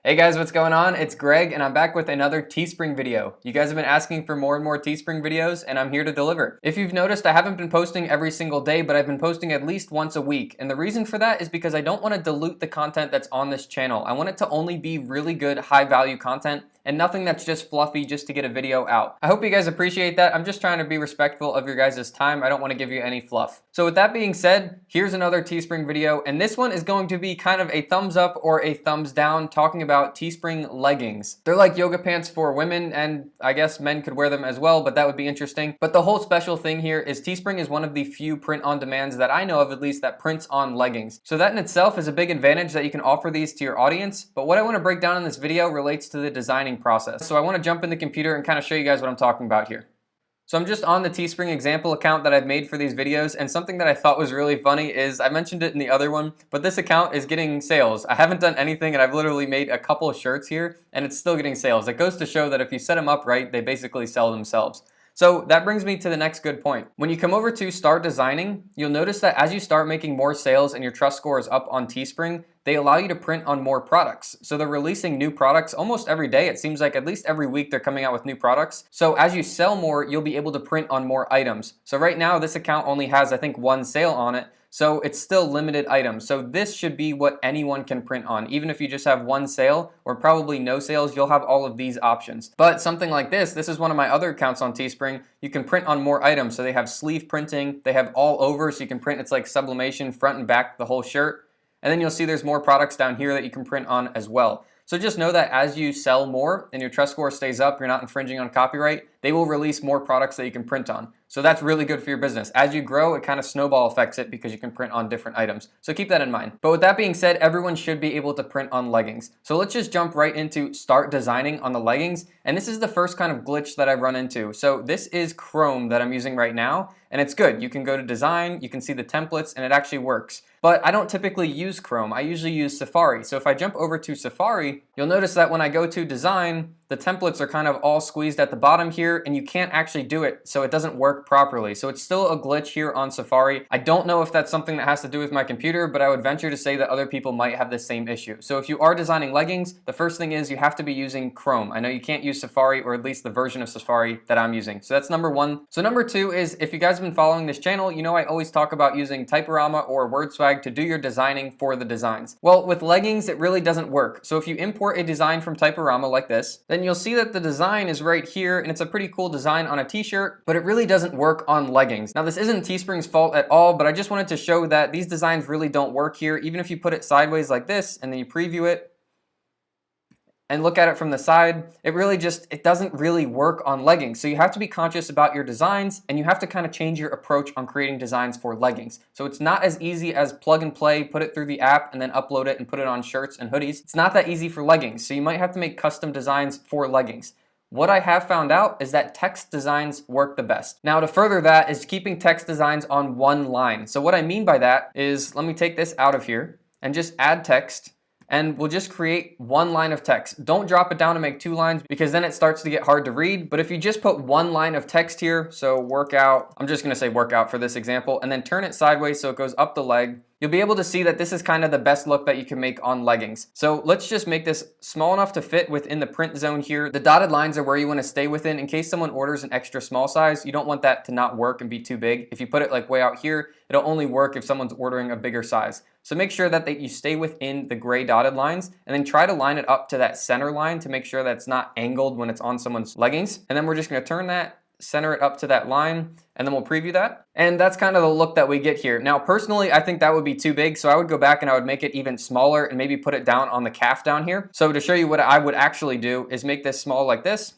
Hey guys, what's going on? It's Greg and I'm back with another Teespring video. You guys have been asking for more and more Teespring videos and I'm here to deliver. If you've noticed, I haven't been posting every single day, but I've been posting at least once a week. And the reason for that is because I don't want to dilute the content that's on this channel. I want it to only be really good, high value content and nothing that's just fluffy just to get a video out. I hope you guys appreciate that. I'm just trying to be respectful of your guys' time. I don't want to give you any fluff. So with that being said, here's another Teespring video, and this one is going to be kind of a thumbs up or a thumbs down talking about Teespring leggings. They're like yoga pants for women, and I guess men could wear them as well, but that would be interesting. But the whole special thing here is Teespring is one of the few print-on-demands that I know of, at least, that prints on leggings. So that in itself is a big advantage that you can offer these to your audience. But what I want to break down in this video relates to the designing process. So I want to jump in the computer and kind of show you guys what I'm talking about here. So I'm just on the Teespring example account that I've made for these videos, and something that I thought was really funny is, I mentioned it in the other one, but this account is getting sales. I haven't done anything and I've literally made a couple of shirts here and it's still getting sales. It goes to show that if you set them up right, they basically sell themselves. So that brings me to the next good point. When you come over to start designing, you'll notice that as you start making more sales and your trust score is up on Teespring, they allow you to print on more products. So they're releasing new products almost every day. It seems like at least every week they're coming out with new products. So as you sell more, you'll be able to print on more items. So right now this account only has, I think, one sale on it. So it's still limited items. So this should be what anyone can print on. Even if you just have one sale or probably no sales, you'll have all of these options. But something like this is one of my other accounts on Teespring. You can print on more items. So they have sleeve printing, they have all over, so you can print, it's like sublimation front and back, the whole shirt. And then you'll see there's more products down here that you can print on as well. So just know that as you sell more and your trust score stays up, you're not infringing on copyright, they will release more products that you can print on. So that's really good for your business. As you grow, it kind of snowball affects it because you can print on different items. So keep that in mind. But with that being said, everyone should be able to print on leggings. So let's just jump right into start designing on the leggings. And this is the first kind of glitch that I've run into. So this is Chrome that I'm using right now, and it's good. You can go to design, you can see the templates, and it actually works. But I don't typically use Chrome. I usually use Safari. So if I jump over to Safari, you'll notice that when I go to design, the templates are kind of all squeezed at the bottom here, and you can't actually do it, so it doesn't work properly. So it's still a glitch here on Safari. I don't know if that's something that has to do with my computer, but I would venture to say that other people might have the same issue. So if you are designing leggings, the first thing is you have to be using Chrome. I know you can't use Safari, or at least the version of Safari that I'm using. So that's number one. So number two is, if you guys have been following this channel, you know I always talk about using Typorama or WordSwag to do your designing for the designs. Well, with leggings, it really doesn't work. So if you import a design from Typorama like this, then you'll see that the design is right here, and it's a pretty cool design on a t-shirt, but it really doesn't work on leggings. Now, this isn't Teespring's fault at all, but I just wanted to show that these designs really don't work here. Even if you put it sideways like this, and then you preview it, and look at it from the side, it doesn't really work on leggings. So you have to be conscious about your designs, and you have to kind of change your approach on creating designs for leggings. So it's not as easy as plug and play, put it through the app, and then upload it and put it on shirts and hoodies. It's not that easy for leggings, so you might have to make custom designs for leggings. What I have found out is that text designs work the best. Now, to further that is keeping text designs on one line. So what I mean by that is, let me take this out of here and just add text, and we'll just create one line of text. Don't drop it down to make 2 lines, because then it starts to get hard to read. But if you just put one line of text here, so workout, I'm just gonna say workout for this example, and then turn it sideways so it goes up the leg, you'll be able to see that this is kind of the best look that you can make on leggings. So let's just make this small enough to fit within the print zone here. The dotted lines are where you want to stay within in case someone orders an extra small size. You don't want that to not work and be too big. If you put it like way out here, it'll only work if someone's ordering a bigger size. So make sure that you stay within the gray dotted lines, and then try to line it up to that center line to make sure that it's not angled when it's on someone's leggings. And then we're just going to turn that, center it up to that line, and then we'll preview that. And that's kind of the look that we get here. Now, personally, I think that would be too big, so I would go back and I would make it even smaller and maybe put it down on the calf down here. So to show you what I would actually do is make this small like this,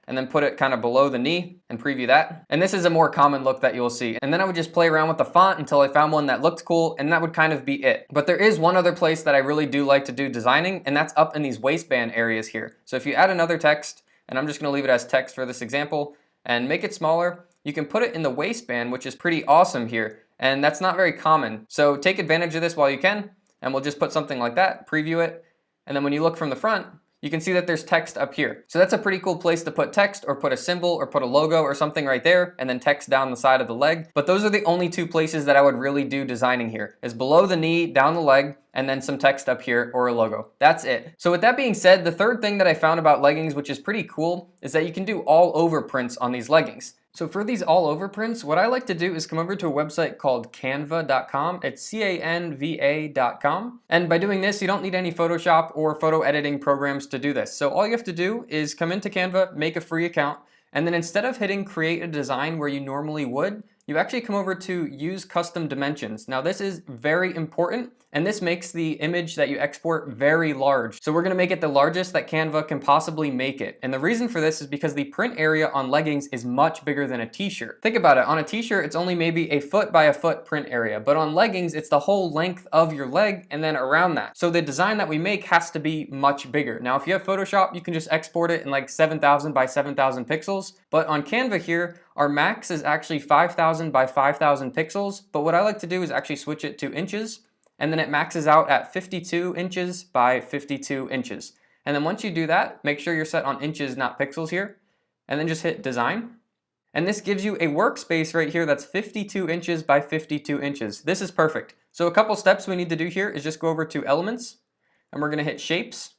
and then put it kind of below the knee and preview that. And this is a more common look that you'll see. And then I would just play around with the font until I found one that looked cool, and that would kind of be it. But there is one other place that I really do like to do designing, and that's up in these waistband areas here. So if you add another text, and I'm just gonna leave it as text for this example, and make it smaller, you can put it in the waistband, which is pretty awesome here. And that's not very common. So take advantage of this while you can, and we'll just put something like that, preview it, and then when you look from the front, you can see that there's text up here. So that's a pretty cool place to put text or put a symbol or put a logo or something right there, and then text down the side of the leg. But those are the only two places that I would really do designing here, is below the knee, down the leg, and then some text up here or a logo. That's it. So with that being said, the third thing that I found about leggings, which is pretty cool, is that you can do all over prints on these leggings. So for these all over prints, what I like to do is come over to a website called canva.com. It's canva.com. And by doing this, you don't need any Photoshop or photo editing programs to do this. So all you have to do is come into Canva, make a free account, and then instead of hitting create a design where you normally would, you actually come over to use custom dimensions. Now this is very important, and this makes the image that you export very large. So we're gonna make it the largest that Canva can possibly make it. And the reason for this is because the print area on leggings is much bigger than a t-shirt. Think about it, on a t-shirt, it's only maybe a foot by a foot print area, but on leggings, it's the whole length of your leg and then around that. So the design that we make has to be much bigger. Now, if you have Photoshop, you can just export it in like 7,000 by 7,000 pixels. But on Canva here, our max is actually 5,000 by 5,000 pixels. But what I like to do is actually switch it to inches, and then it maxes out at 52 inches by 52 inches. And then once you do that, make sure you're set on inches, not pixels here, and then just hit design. And this gives you a workspace right here that's 52 inches by 52 inches. This is perfect. So a couple steps we need to do here is just go over to elements, and we're gonna hit shapes.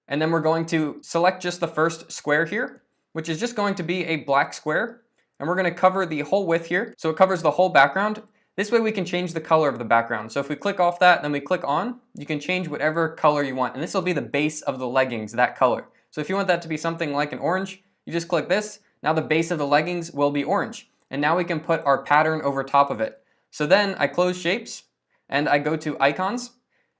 And then we're going to select just the first square here, which is just going to be a black square. And we're gonna cover the whole width here. So it covers the whole background. This way we can change the color of the background. So if we click off that, then we click on, you can change whatever color you want. And this will be the base of the leggings, that color. So if you want that to be something like an orange, you just click this. Now the base of the leggings will be orange. And now we can put our pattern over top of it. So then I close shapes and I go to icons.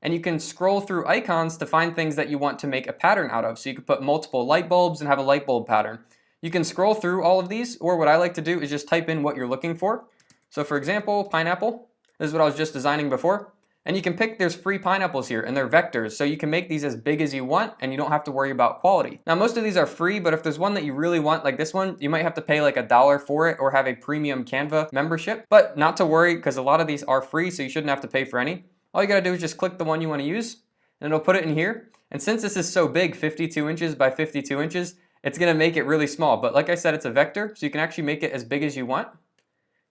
And you can scroll through icons to find things that you want to make a pattern out of. So you could put multiple light bulbs and have a light bulb pattern. You can scroll through all of these, or what I like to do is just type in what you're looking for. So for example, pineapple. This is what I was just designing before. And you can pick, there's free pineapples here, and they're vectors. So you can make these as big as you want, and you don't have to worry about quality. Now, most of these are free, but if there's one that you really want, like this one, you might have to pay like $1 for it or have a premium Canva membership. But not to worry, because a lot of these are free, so you shouldn't have to pay for any. All you gotta do is just click the one you wanna use, and it'll put it in here. And since this is so big, 52 inches by 52 inches, it's gonna make it really small. But like I said, it's a vector, so you can actually make it as big as you want.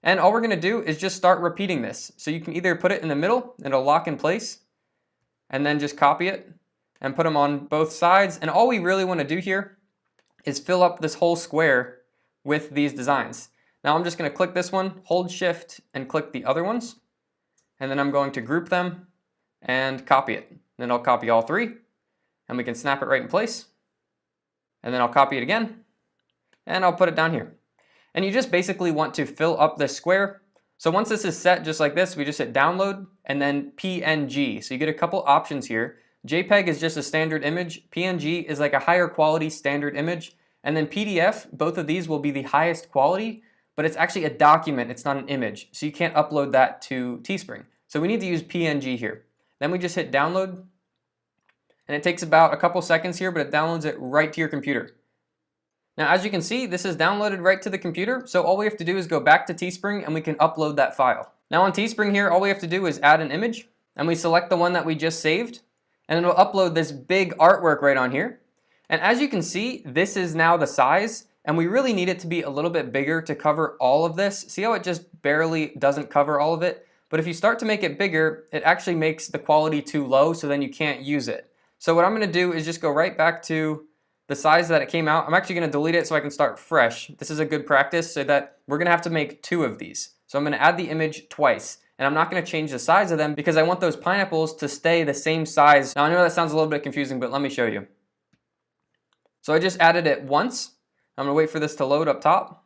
And all we're gonna do is just start repeating this. So you can either put it in the middle, and it'll lock in place, and then just copy it, and put them on both sides. And all we really wanna do here is fill up this whole square with these designs. Now I'm just gonna click this one, hold shift, and click the other ones. And then I'm going to group them and copy it. Then I'll copy all three, and we can snap it right in place. And then I'll copy it again, and I'll put it down here. And you just basically want to fill up this square. So once this is set just like this, we just hit download and then PNG. So you get a couple options here. JPEG is just a standard image. PNG is like a higher quality standard image. And then PDF, both of these will be the highest quality, but it's actually a document, it's not an image. So you can't upload that to Teespring. So we need to use PNG here. Then we just hit download, and it takes about a couple seconds here, but it downloads it right to your computer. Now, as you can see, this is downloaded right to the computer, so all we have to do is go back to Teespring and we can upload that file. Now on Teespring here, all we have to do is add an image, and we select the one that we just saved, and it'll upload this big artwork right on here. And as you can see, this is now the size, and we really need it to be a little bit bigger to cover all of this. See how it just barely doesn't cover all of it? But if you start to make it bigger, it actually makes the quality too low, so then you can't use it. So what I'm gonna do is just go right back to the size that it came out. I'm actually gonna delete it so I can start fresh. This is a good practice so that we're gonna have to make 2 of these. So I'm gonna add the image twice, and I'm not gonna change the size of them because I want those pineapples to stay the same size. Now I know that sounds a little bit confusing, but let me show you. So I just added it once. I'm gonna wait for this to load up top.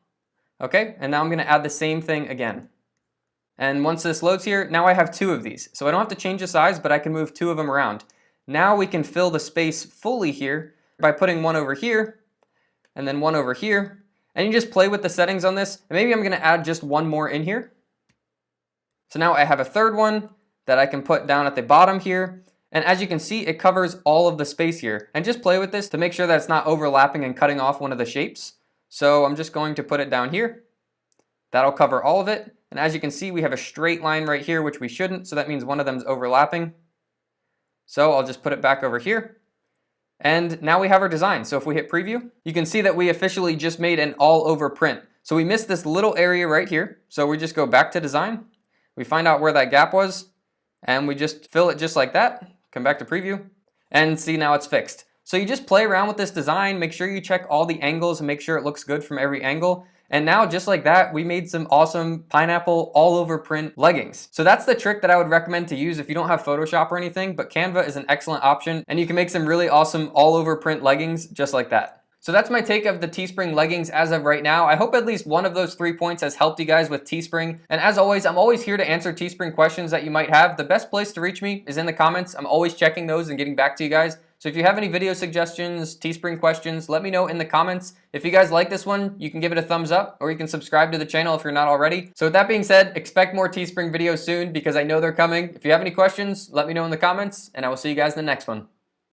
Okay, and now I'm gonna add the same thing again. And once this loads here, now I have 2 of these. So I don't have to change the size, but I can move 2 of them around. Now we can fill the space fully here by putting one over here, and then one over here. And you just play with the settings on this, and maybe I'm gonna add just one more in here. So now I have a third one that I can put down at the bottom here. And as you can see, it covers all of the space here. And just play with this to make sure that it's not overlapping and cutting off one of the shapes. So I'm just going to put it down here. That'll cover all of it. And as you can see, we have a straight line right here, which we shouldn't. So that means one of them is overlapping. So I'll just put it back over here. And now we have our design. So if we hit preview, you can see that we officially just made an all over print. So we missed this little area right here. So we just go back to design. We find out where that gap was and we just fill it just like that. Come back to preview and see now it's fixed. So you just play around with this design, make sure you check all the angles and make sure it looks good from every angle. And now just like that, we made some awesome pineapple all over print leggings. So that's the trick that I would recommend to use if you don't have Photoshop or anything, but Canva is an excellent option and you can make some really awesome all over print leggings just like that. So that's my take of the Teespring leggings as of right now. I hope at least one of those 3 points has helped you guys with Teespring. And as always, I'm always here to answer Teespring questions that you might have. The best place to reach me is in the comments. I'm always checking those and getting back to you guys. So if you have any video suggestions, Teespring questions, let me know in the comments. If you guys like this one, you can give it a thumbs up or you can subscribe to the channel if you're not already. So with that being said, expect more Teespring videos soon because I know they're coming. If you have any questions, let me know in the comments and I will see you guys in the next one.